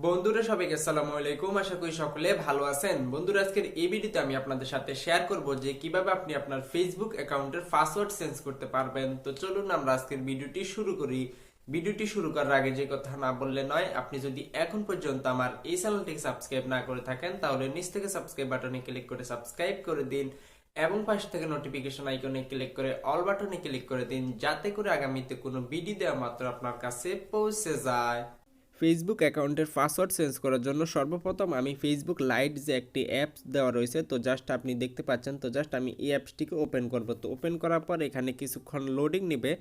বন্ধুরা সবাইকে আসসালামু আলাইকুম। আশা করি সকলে ভালো আছেন। বন্ধুরা, আজকের এই ভিডিওতে আমি আপনাদের সাথে শেয়ার করব যে কিভাবে আপনি আপনার ফেসবুক অ্যাকাউন্টের পাসওয়ার্ড চেঞ্জ করতে পারবেন। তো চলুন আমরা আজকের ভিডিওটি শুরু করি। ভিডিওটি শুরু করার আগে যে কথা না বললে নয়, আপনি যদি এখন পর্যন্ত আমার এই চ্যানেলটিকে সাবস্ক্রাইব না করে থাকেন তাহলে নিচ থেকে সাবস্ক্রাইব বাটনে ক্লিক করে সাবস্ক্রাইব করে দিন এবং পাশ থেকে নোটিফিকেশন আইকনে ক্লিক করে অল বাটনে ক্লিক করে দিন, যাতে করে আগামীতে কোনো ভিডিও দেওয়া মাত্র আপনার কাছে পৌঁছে যায়। ফেসবুক অ্যাকাউন্টের পাসওয়ার্ড চেঞ্জ করার জন্য সর্বপ্রথম আমি ফেসবুক লাইট যে একটি অ্যাপস দেওয়া রয়েছে, তো জাস্ট আপনি দেখতে পাচ্ছেন, তো জাস্ট আমি এই অ্যাপসটিকে ওপেন করব। তো ওপেন করার পর এখানে কিছুক্ষণ লোডিং নেবে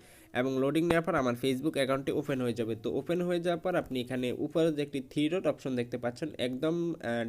এবং লোডিং নেওয়ার পর আমার ফেসবুক অ্যাকাউন্টটি ওপেন হয়ে যাবে। তো ওপেন হয়ে যাওয়ার পর আপনি এখানে উপরে যে একটি থ্রি ডট অপশন দেখতে পাচ্ছেন একদম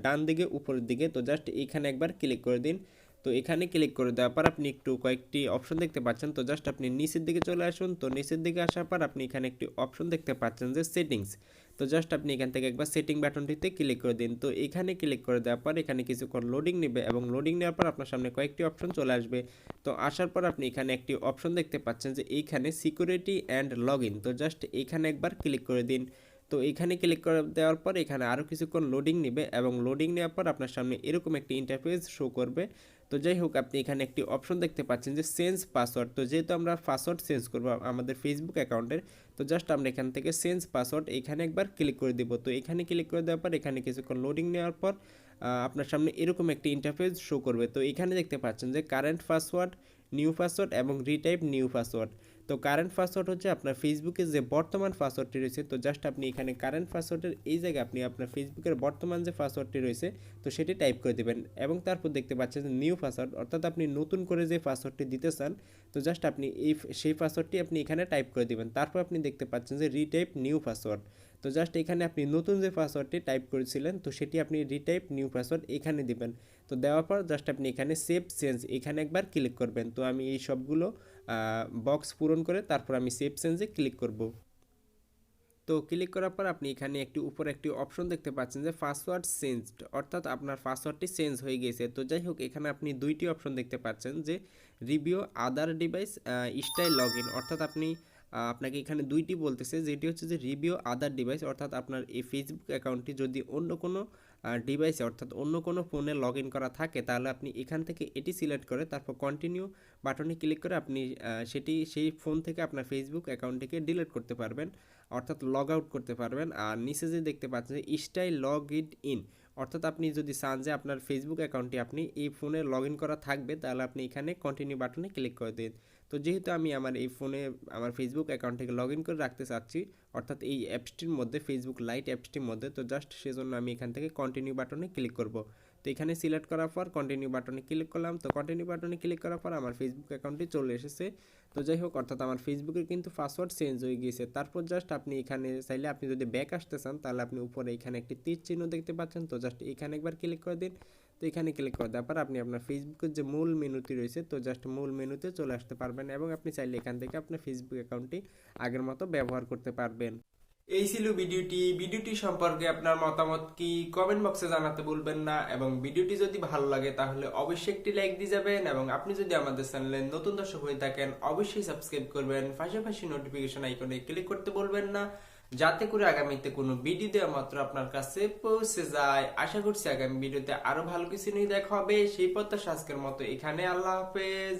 ডান দিকে উপরের দিকে, তো জাস্ট এইখানে একবার ক্লিক করে দিন। তো এখানে ক্লিক করে দেওয়ার পর আপনি একটু কয়েকটি অপশন দেখতে পাচ্ছেন, তো জাস্ট আপনি নিচের দিকে চলে আসুন। তো নিচের দিকে আসার পর আপনি এখানে একটি অপশন দেখতে পাচ্ছেন যে সেটিংস, তো জাস্ট আপনি এখান থেকে একবার সেটিং বাটনটিতে ক্লিক করে দিন। তো এখানে ক্লিক করে দেওয়ার পর এখানে কিছুক্ষণ লোডিং নেবে এবং লোডিং নেওয়ার পর আপনার সামনে কয়েকটি অপশন চলে আসবে। তো আসার পর আপনি এখানে একটি অপশন দেখতে পাচ্ছেন যে এইখানে সিকিউরিটি অ্যান্ড লগ ইন, তো জাস্ট এইখানে একবার ক্লিক করে দিন। তো এইখানে ক্লিক করে দেওয়ার পর এখানে আরও কিছুক্ষণ লোডিং নেবে এবং লোডিং নেওয়ার পর আপনার সামনে এরকম একটি ইন্টারফেস শো করবে। তো যাই হোক, আপনি এখানে একটি অপশন দেখতে পাচ্ছেন যে চেঞ্জ পাসওয়ার্ড, তো যেহেতু আমরা পাসওয়ার্ড চেঞ্জ করবো আমাদের ফেসবুক অ্যাকাউন্টের, তো জাস্ট আমরা এখান থেকে চেঞ্জ পাসওয়ার্ড এখানে একবার ক্লিক করে দিব। তো এখানে ক্লিক করে দেওয়ার পর এখানে কিছুক্ষণ লোডিং নেওয়ার পর আপনার সামনে এরকম একটি ইন্টারফেস শো করবে। তো এখানে দেখতে পাচ্ছেন যে কারেন্ট পাসওয়ার্ড, নিউ পাসওয়ার্ড এবং রিটাইপ নিউ পাসওয়ার্ড। তো কারেন্ট পাসওয়ার্ড হচ্ছে আপনার ফেসবুকে যে বর্তমান পাসওয়ার্ডটি রয়েছে, তো জাস্ট আপনি এখানে কারেন্ট পাসওয়ার্ডের এই জায়গায় আপনি আপনার ফেসবুকের বর্তমান যে পাসওয়ার্ডটি রয়েছে তো সেটি টাইপ করে দেবেন এবং তারপর দেখতে পাচ্ছেন যে নিউ পাসওয়ার্ড, অর্থাৎ আপনি নতুন করে যে পাসওয়ার্ডটি দিতে চান, তো জাস্ট আপনি সেই পাসওয়ার্ডটি আপনি এখানে টাইপ করে দিবেন। তারপর আপনি দেখতে পাচ্ছেন যে রিটাইপ নিউ পাসওয়ার্ড, তো জাস্ট এখানে আপনি নতুন যে পাসওয়ার্ডটি টাইপ করেছিলেন তো সেটি আপনি রিটাইপ নিউ পাসওয়ার্ড এখানে দিবেন। তো দেওয়ার পর জাস্ট আপনি এখানে সেভ চেঞ্জ এখানে একবার ক্লিক করবেন। তো আমি এই সবগুলো বক্স পূরণ করে তারপর আমি সেভ চেঞ্জে ক্লিক করব। তো ক্লিক করার পর আপনি এখানে একটি উপরে একটি অপশন দেখতে পাচ্ছেন যে পাসওয়ার্ড চেঞ্জড, অর্থাৎ আপনার পাসওয়ার্ডটি চেঞ্জ হয়ে গেছে। তো যাই হোক, এখানে আপনি দুইটি অপশন দেখতে পাচ্ছেন যে review other device style log in, অর্থাৎ আপনি আপনাকে এখানে দুইটি বলতেছে, যেটি হচ্ছে যে রিভিউ আদার ডিভাইস, অর্থাৎ আপনার এই ফেসবুক অ্যাকাউন্টটি যদি অন্য কোনো ডিভাইসে অর্থাৎ অন্য কোনো ফোনে লগ ইন করা থাকে তাহলে আপনি এখান থেকে এটি সিলেক্ট করে তারপর কন্টিনিউ বাটনে ক্লিক করে আপনি সেই ফোন থেকে আপনার ফেসবুক অ্যাকাউন্টটিকে ডিলিট করতে পারবেন, অর্থাৎ লগ আউট করতে পারবেন। আর নিচে যে দেখতে পাচ্ছেন যে স্টাইল লগ ইন, অর্থাৎ আপনি যদি চান যে আপনার ফেসবুক অ্যাকাউন্টটি আপনি এই ফোনে লগ ইন করা থাকবে তাহলে আপনি এখানে কন্টিনিউ বাটনে ক্লিক করে দিন। তো যেহেতু আমি আমার এই ফোনে আমার ফেসবুক অ্যাকাউন্টটিকে লগ ইন করে রাখতে চাচ্ছি, অর্থাৎ এই অ্যাপসটির মধ্যে ফেসবুক লাইট অ্যাপসটির মধ্যে, তো জাস্ট সেজন্য আমি এখান থেকে কন্টিনিউ বাটনে ক্লিক করব। তো এখানে সিলেক্ট করার পর কন্টিনিউ বাটনে ক্লিক করলাম। তো কন্টিনিউ বাটনে ক্লিক করার পর আমার ফেসবুক অ্যাকাউন্টটি চলে এসেছে। তো যাই হোক, অর্থাৎ আমার ফেসবুকের কিন্তু পাসওয়ার্ড চেঞ্জ হয়ে গিয়েছে। তারপর জাস্ট আপনি এখানে চাইলে আপনি যদি ব্যাক আসতে চান তাহলে আপনি উপরে এখানে একটি তীর চিহ্ন দেখতে পাচ্ছেন, তো জাস্ট এখানে একবার ক্লিক করে দিন। তো এখানে ক্লিক করে দেওয়ার পর আপনি আপনার ফেসবুকের যে মূল মেনুটি রয়েছে তো জাস্ট মূল মেনুতে চলে আসতে পারবেন এবং আপনি চাইলে এখান থেকে আপনার ফেসবুক অ্যাকাউন্টটি আগের মতো ব্যবহার করতে পারবেন। এই ছিল ভিডিওটি সম্পর্কে আপনার মতামত কি কমেন্ট বক্সে জানাতে ভুলবেন না এবং ভিডিওটি যদি ভালো লাগে তাহলে অবশ্যই একটি লাইক দিয়ে যাবেন এবং আপনি যদি আমাদের চ্যানেলে নতুন দর্শক হয়ে থাকেন অবশ্যই সাবস্ক্রাইব করবেন, পাশাপাশি নোটিফিকেশন আইকনে ক্লিক করতে বলবেন না, যাতে করে আগামীতে কোনো ভিডিও দেওয়া মাত্র আপনার কাছে পৌঁছে যায়। আশা করছি আগামী ভিডিওতে আরো ভালো কিছু নিয়ে দেখা হবে। সেই প্রত্যাশা আজকের মতো এখানে, আল্লাহ হাফেজ।